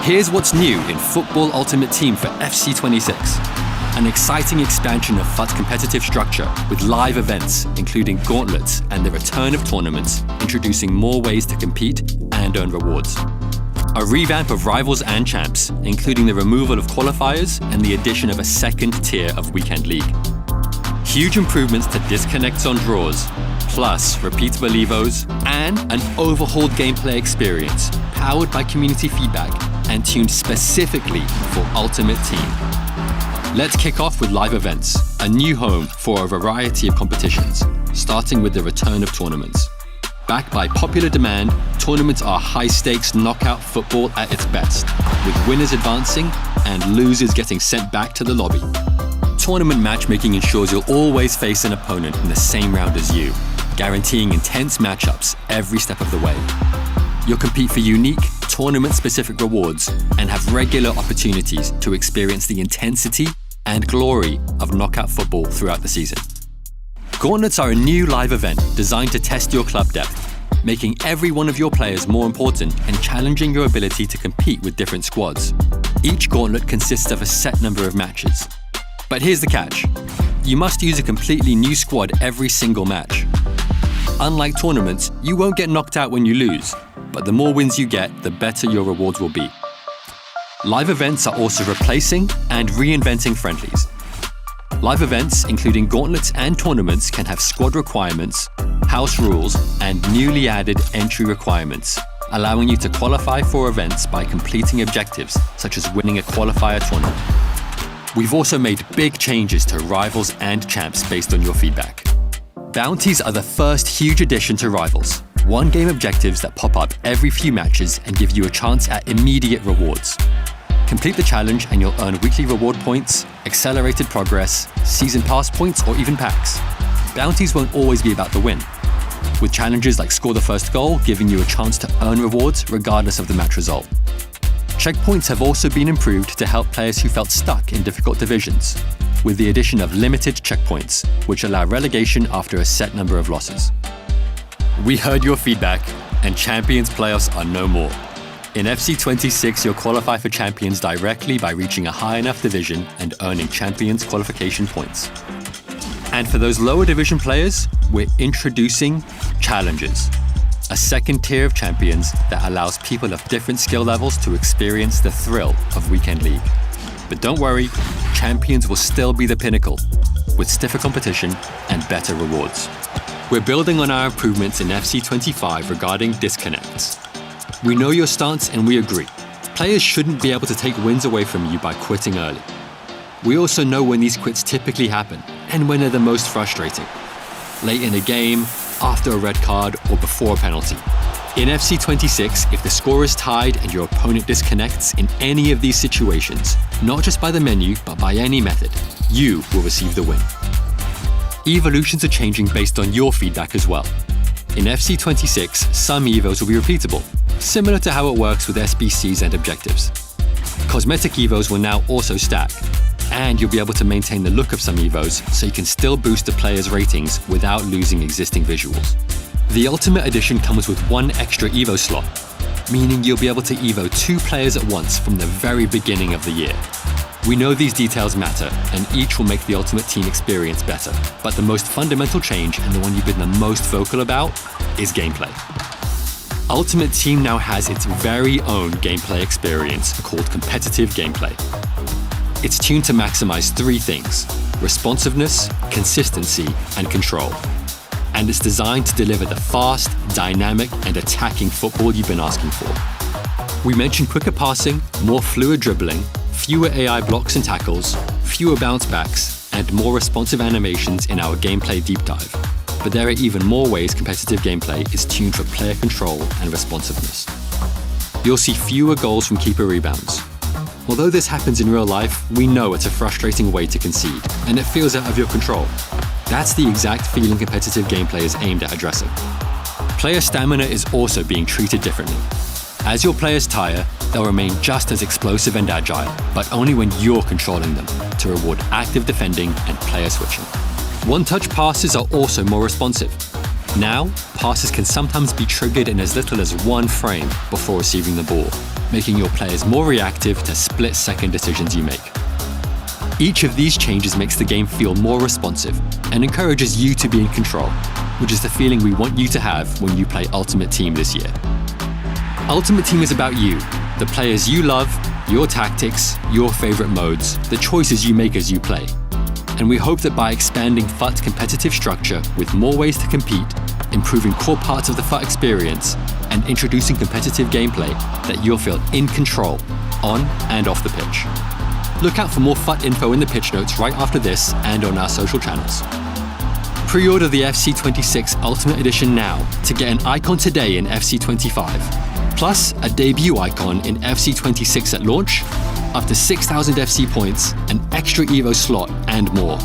Here's what's new in Football Ultimate Team for FC26. An exciting expansion of FUT's competitive structure with live events, including gauntlets and the return of tournaments, introducing more ways to compete and earn rewards. A revamp of Rivals and Champs, including the removal of qualifiers and the addition of a second tier of Weekend League. Huge improvements to disconnects on draws, plus repeatable evos, and an overhauled gameplay experience powered by community feedback and tuned specifically for Ultimate Team. Let's kick off with live events, a new home for a variety of competitions, starting with the return of tournaments. Backed by popular demand, tournaments are high-stakes knockout football at its best, with winners advancing and losers getting sent back to the lobby. Tournament matchmaking ensures you'll always face an opponent in the same round as you, guaranteeing intense matchups every step of the way. You'll compete for unique, tournament-specific rewards and have regular opportunities to experience the intensity and glory of knockout football throughout the season. Gauntlets are a new live event designed to test your club depth, making every one of your players more important and challenging your ability to compete with different squads. Each gauntlet consists of a set number of matches. But here's the catch. You must use a completely new squad every single match. Unlike tournaments, you won't get knocked out when you lose, but the more wins you get, the better your rewards will be. Live events are also replacing and reinventing friendlies. Live events, including gauntlets and tournaments, can have squad requirements, house rules, and newly added entry requirements, allowing you to qualify for events by completing objectives, such as winning a qualifier tournament. We've also made big changes to Rivals and Champs based on your feedback. Bounties are the first huge addition to Rivals, one-game objectives that pop up every few matches and give you a chance at immediate rewards. Complete the challenge and you'll earn weekly reward points, accelerated progress, season pass points, or even packs. Bounties won't always be about the win, with challenges like score the first goal giving you a chance to earn rewards regardless of the match result. Checkpoints have also been improved to help players who felt stuck in difficult divisions, with the addition of limited checkpoints, which allow relegation after a set number of losses. We heard your feedback, and Champions playoffs are no more. In FC26, you'll qualify for Champions directly by reaching a high enough division and earning Champions qualification points. And for those lower division players, we're introducing Challenges, a second tier of champions that allows people of different skill levels to experience the thrill of Weekend League. But don't worry, Champions will still be the pinnacle, with stiffer competition and better rewards. We're building on our improvements in FC25 regarding disconnects. We know your stance and we agree. Players shouldn't be able to take wins away from you by quitting early. We also know when these quits typically happen and when they're the most frustrating. Late in a game, after a red card, or before a penalty. In FC26, if the score is tied and your opponent disconnects in any of these situations, not just by the menu, but by any method, you will receive the win. Evolutions are changing based on your feedback as well. In FC26, some evos will be repeatable, similar to how it works with SBCs and objectives. Cosmetic evos will now also stack, and you'll be able to maintain the look of some evos so you can still boost the player's ratings without losing existing visuals. The Ultimate Edition comes with one extra evo slot, meaning you'll be able to evo 2 players at once from the very beginning of the year. We know these details matter, and each will make the Ultimate Team experience better. But the most fundamental change, and the one you've been the most vocal about, is gameplay. Ultimate Team now has its very own gameplay experience called competitive gameplay. It's tuned to maximize 3 things: responsiveness, consistency, and control. And it's designed to deliver the fast, dynamic, and attacking football you've been asking for. We mentioned quicker passing, more fluid dribbling, fewer AI blocks and tackles, fewer bounce backs, and more responsive animations in our gameplay deep dive. But there are even more ways competitive gameplay is tuned for player control and responsiveness. You'll see fewer goals from keeper rebounds. Although this happens in real life, we know it's a frustrating way to concede, and it feels out of your control. That's the exact feeling competitive gameplay is aimed at addressing. Player stamina is also being treated differently. As your players tire, they'll remain just as explosive and agile, but only when you're controlling them, to reward active defending and player switching. One-touch passes are also more responsive. Now, passes can sometimes be triggered in as little as 1 frame before receiving the ball, making your players more reactive to split-second decisions you make. Each of these changes makes the game feel more responsive and encourages you to be in control, which is the feeling we want you to have when you play Ultimate Team this year. Ultimate Team is about you, the players you love, your tactics, your favorite modes, the choices you make as you play. And we hope that by expanding FUT's competitive structure with more ways to compete, improving core parts of the FUT experience, and introducing competitive gameplay, that you'll feel in control, on and off the pitch. Look out for more FUT info in the pitch notes right after this and on our social channels. Pre-order the FC26 Ultimate Edition now to get an icon today in FC25, plus a debut icon in FC26 at launch, up to 6,000 FC points, an extra EVO slot, and more.